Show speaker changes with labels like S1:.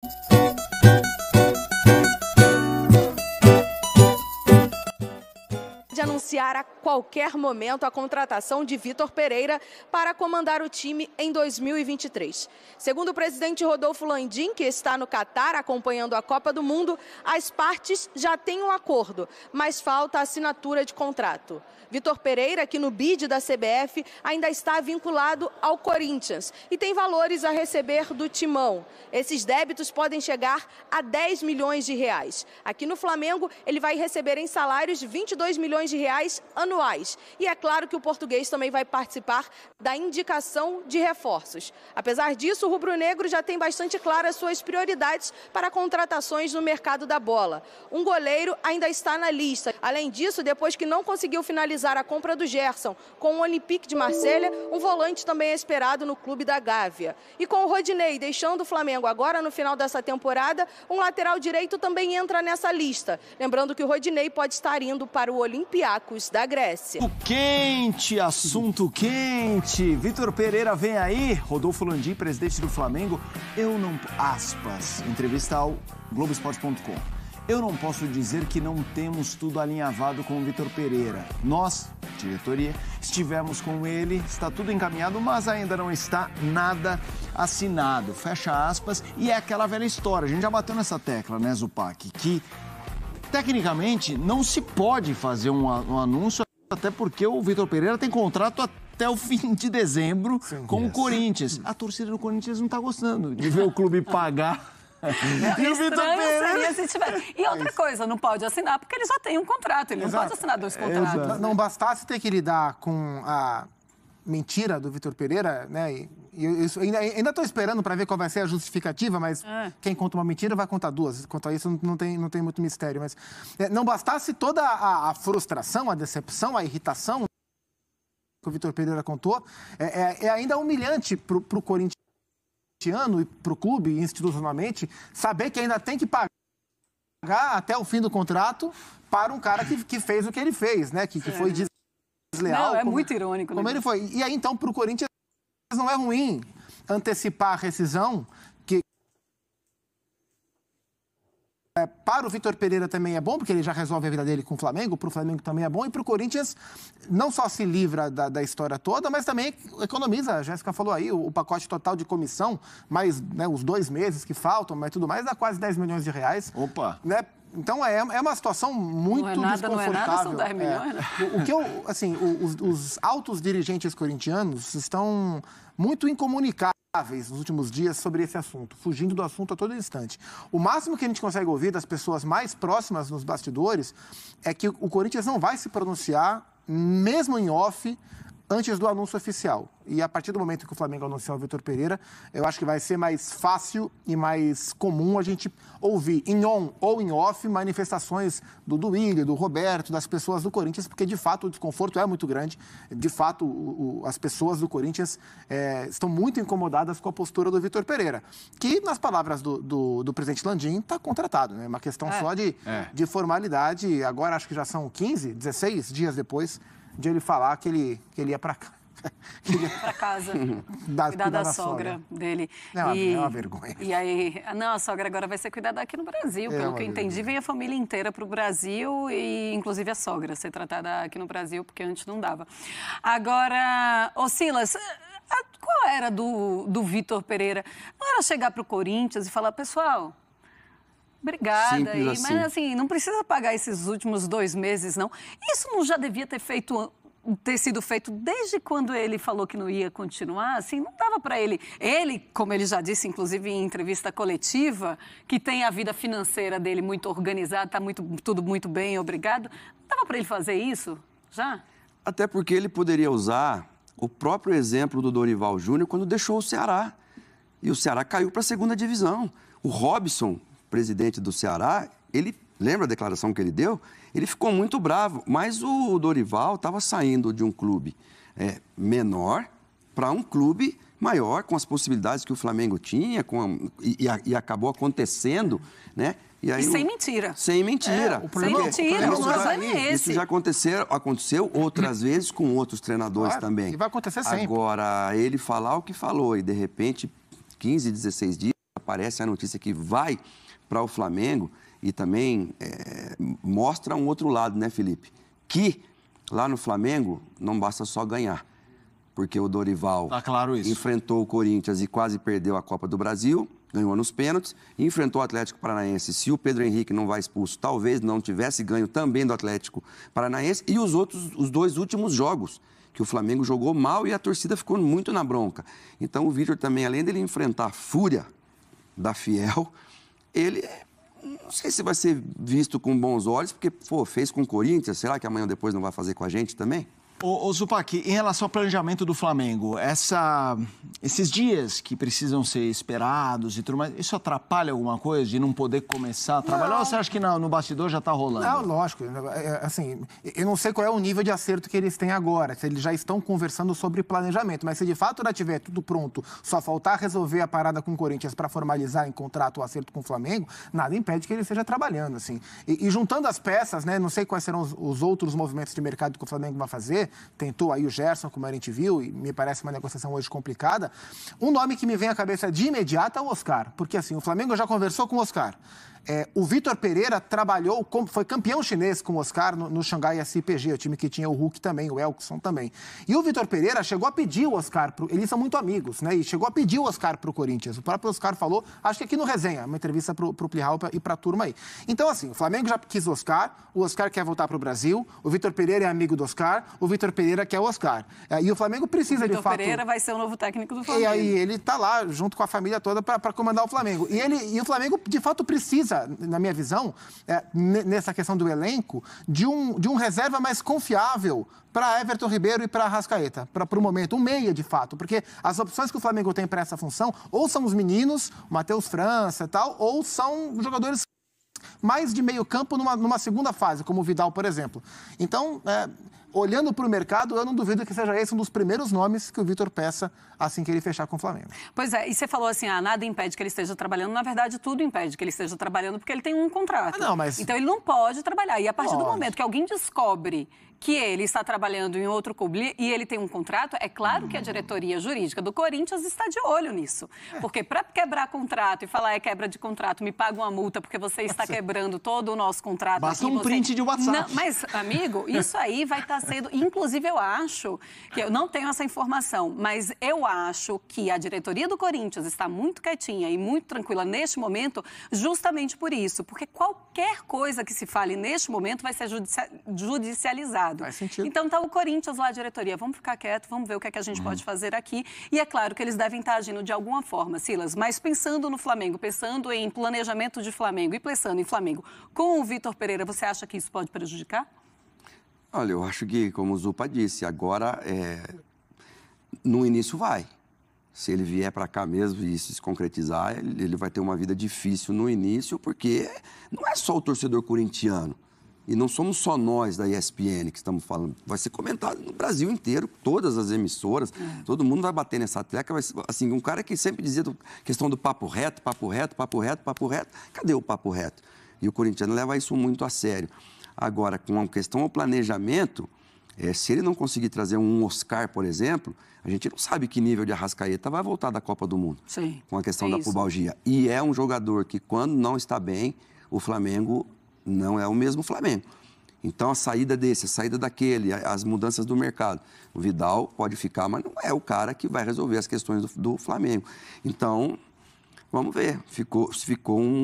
S1: De anunciar a qualquer momento a contratação de Vitor Pereira para comandar o time em 2023. Segundo o presidente Rodolfo Landim, que está no Catar acompanhando a Copa do Mundo, as partes já têm um acordo, mas falta a assinatura de contrato. Vitor Pereira, que no bid da CBF ainda está vinculado ao Corinthians e tem valores a receber do Timão. Esses débitos podem chegar a 10 milhões de reais. Aqui no Flamengo, ele vai receber em salários 22 milhões de reais anuais. E é claro que o português também vai participar da indicação de reforços. Apesar disso, o rubro-negro já tem bastante claras suas prioridades para contratações no mercado da bola. Um goleiro ainda está na lista. Além disso, depois que não conseguiu finalizar a compra do Gerson com o Olympique de Marselha, um volante também é esperado no clube da Gávea. E com o Rodinei deixando o Flamengo agora no final dessa temporada, um lateral direito também entra nessa lista. Lembrando que o Rodinei pode estar indo para o Olympiacos da Grécia.
S2: O quente, assunto quente. Vitor Pereira vem aí. Rodolfo Landim, presidente do Flamengo. Aspas, entrevista ao Globoesporte.com. Eu não posso dizer que não temos tudo alinhavado com o Vitor Pereira. Nós, diretoria, estivemos com ele, está tudo encaminhado, mas ainda não está nada assinado. Fecha aspas. E é aquela velha história. A gente já bateu nessa tecla, né, Zupac? Que, tecnicamente, não se pode fazer um anúncio, até porque o Vitor Pereira tem contrato até o fim de dezembro com o Corinthians. A torcida do Corinthians não está gostando de ver o clube pagar.
S3: E o Vitor Pereira... se tiver. E outra coisa, não pode assinar porque ele já tem um contrato, ele não pode assinar dois contratos.
S4: Não bastasse ter que lidar com a mentira do Vitor Pereira, né? E eu ainda estou esperando para ver qual vai ser a justificativa, mas quem conta uma mentira vai contar duas. Quanto a isso, não tem muito mistério. Mas não bastasse toda a frustração, a decepção, a irritação que o Vitor Pereira contou, é ainda humilhante para o Corinthians e para o clube, institucionalmente, saber que ainda tem que pagar até o fim do contrato para um cara que fez o que ele fez, né? Que foi desleal.
S3: Não, muito irônico.
S4: Como ele foi. E aí, então, para o Corinthians não é ruim antecipar a rescisão, que para o Vitor Pereira também é bom, porque ele já resolve a vida dele com o Flamengo, para o Flamengo também é bom, e para o Corinthians não só se livra da história toda, mas também economiza, a Jéssica falou aí, o pacote total de comissão, mais os 2 meses que faltam, mas tudo mais, dá quase 10 milhões de reais.
S2: Opa!
S4: Né? Então é uma situação muito desconfortável.
S3: Não é nada, são 10 milhões, né?
S4: Os altos dirigentes corintianos estão muito incomunicáveis nos últimos dias sobre esse assunto, fugindo do assunto a todo instante. O máximo que a gente consegue ouvir das pessoas mais próximas nos bastidores é que o Corinthians não vai se pronunciar, mesmo em off, antes do anúncio oficial. E a partir do momento que o Flamengo anunciar o Vitor Pereira, eu acho que vai ser mais fácil e mais comum a gente ouvir em on ou em off manifestações do Duílio, do Roberto, das pessoas do Corinthians, porque de fato o desconforto é muito grande. De fato, as pessoas do Corinthians estão muito incomodadas com a postura do Vitor Pereira, que, nas palavras do presidente Landim, está contratado, né? Uma questão só de formalidade. Agora acho que já são 15, 16 dias depois de ele falar que ele ia para cá.
S3: Para casa, cuidar da sogra dele.
S4: É uma vergonha.
S3: E aí, a sogra agora vai ser cuidada aqui no Brasil. Pelo que eu entendi, vem a família inteira para o Brasil e inclusive a sogra ser tratada aqui no Brasil, porque antes não dava. Agora, Silas, qual era do Vitor Pereira? Não era chegar para o Corinthians e falar, pessoal, obrigada, mas assim, não precisa pagar esses últimos 2 meses, não. Isso não já devia ter sido feito desde quando ele falou que não ia continuar, assim, não dava para ele. Ele, como ele já disse, inclusive em entrevista coletiva, que tem a vida financeira dele muito organizada, está tudo muito bem, obrigado. Não dava para ele fazer isso já?
S5: Até porque ele poderia usar o próprio exemplo do Dorival Júnior quando deixou o Ceará. E o Ceará caiu para a 2ª divisão. O Robson, presidente do Ceará, ele lembra a declaração que ele deu? Ele ficou muito bravo, mas o Dorival estava saindo de um clube menor para um clube maior, com as possibilidades que o Flamengo tinha, e acabou acontecendo, né? E aí,
S3: sem mentira.
S5: Sem mentira.
S3: Sem mentira, o problema é esse.
S5: Isso já aconteceu outras vezes com outros treinadores também.
S4: E vai acontecer sempre.
S5: Agora, ele falar o que falou e, de repente, 15, 16 dias aparece a notícia que vai para o Flamengo e também mostra um outro lado, né, Felipe? Que lá no Flamengo não basta só ganhar, porque o Dorival enfrentou o Corinthians e quase perdeu a Copa do Brasil, ganhou nos pênaltis, enfrentou o Atlético Paranaense. Se o Pedro Henrique não vai expulso, talvez não tivesse ganho também do Atlético Paranaense. E os 2 últimos jogos, que o Flamengo jogou mal e a torcida ficou muito na bronca. Então o Vitor também, além dele enfrentar a fúria da Fiel, ele não sei se vai ser visto com bons olhos, porque, fez com o Corinthians, será que amanhã ou depois não vai fazer com a gente também?
S2: Ô Zupac, em relação ao planejamento do Flamengo, esses dias que precisam ser esperados e tudo mais, isso atrapalha alguma coisa de não poder começar a trabalhar? Ou você acha que no bastidor já está rolando?
S4: Não, lógico. Assim, eu não sei qual é o nível de acerto que eles têm agora, se eles já estão conversando sobre planejamento, mas se de fato já tiver tudo pronto, só faltar resolver a parada com o Corinthians para formalizar em contrato o acerto com o Flamengo, nada impede que ele esteja trabalhando, assim. E juntando as peças, né, não sei quais serão os outros movimentos de mercado que o Flamengo vai fazer. Tentou aí o Gerson, como a gente viu, e me parece uma negociação hoje complicada. Um nome que me vem à cabeça de imediato é o Oscar, porque assim, o Flamengo já conversou com o Oscar. O Vitor Pereira foi campeão chinês com o Oscar no Xangai SPG, o time que tinha o Hulk também, o Elkson também. E o Vitor Pereira chegou a pedir o Oscar, eles são muito amigos, né? E chegou a pedir o Oscar pro Corinthians. O próprio Oscar falou, acho que aqui no Resenha, uma entrevista pro Plihal e pra turma aí. Então, assim, o Flamengo já quis o Oscar quer voltar pro Brasil, o Vitor Pereira é amigo do Oscar, o Vitor Pereira quer o Oscar. E o Flamengo precisa, de fato...
S3: O Vitor Pereira vai ser o novo técnico do Flamengo.
S4: E aí ele tá lá, junto com a família toda, para comandar o Flamengo. E o Flamengo, de fato, precisa, na minha visão, nessa questão do elenco, de um reserva mais confiável para Everton Ribeiro e para Arrascaeta, para o momento, um meia, de fato, porque as opções que o Flamengo tem para essa função, ou são os meninos, o Matheus França e tal, ou são jogadores mais de meio campo numa segunda fase, como o Vidal, por exemplo. Então, olhando para o mercado, eu não duvido que seja esse um dos primeiros nomes que o Vitor peça assim que ele fechar com o Flamengo.
S3: Pois é, e você falou assim, nada impede que ele esteja trabalhando. Na verdade, tudo impede que ele esteja trabalhando porque ele tem um contrato. Então, ele não pode trabalhar. E a partir do momento que alguém descobre que ele está trabalhando em outro clube e ele tem um contrato, é claro que a diretoria jurídica do Corinthians está de olho nisso. Porque para quebrar contrato e falar quebra de contrato, me paga uma multa porque você está quebrando todo o nosso contrato.
S2: Basta um print de WhatsApp.
S3: Não, mas, amigo, isso aí vai estar sendo... Inclusive, eu acho, que eu não tenho essa informação, mas eu acho que a diretoria do Corinthians está muito quietinha e muito tranquila neste momento, justamente por isso. Porque qualquer coisa que se fale neste momento vai ser judicializada.
S4: Faz sentido.
S3: Então tá o Corinthians lá, a diretoria, vamos ficar quieto, vamos ver o que é que a gente pode fazer aqui. E é claro que eles devem estar agindo de alguma forma, Silas, mas pensando no Flamengo, pensando em planejamento de Flamengo e pensando em Flamengo com o Vitor Pereira, você acha que isso pode prejudicar?
S5: Olha, eu acho que, como o Zupa disse, agora no início vai. Se ele vier para cá mesmo e se concretizar, ele vai ter uma vida difícil no início, porque não é só o torcedor corintiano. E não somos só nós da ESPN que estamos falando. Vai ser comentado no Brasil inteiro, todas as emissoras. Todo mundo vai bater nessa tecla. Vai ser, assim, um cara que sempre dizia questão do papo reto, papo reto, papo reto, papo reto. Cadê o papo reto? E o corintiano leva isso muito a sério. Agora, com a questão ao planejamento, se ele não conseguir trazer um Oscar, por exemplo, a gente não sabe que nível de Arrascaeta vai voltar da Copa do Mundo.
S3: Sim,
S5: com a questão da pubalgia. E é um jogador que, quando não está bem, o Flamengo não é o mesmo Flamengo. Então, a saída desse, a saída daquele, as mudanças do mercado. O Vidal pode ficar, mas não é o cara que vai resolver as questões do Flamengo. Então, vamos ver. Ficou um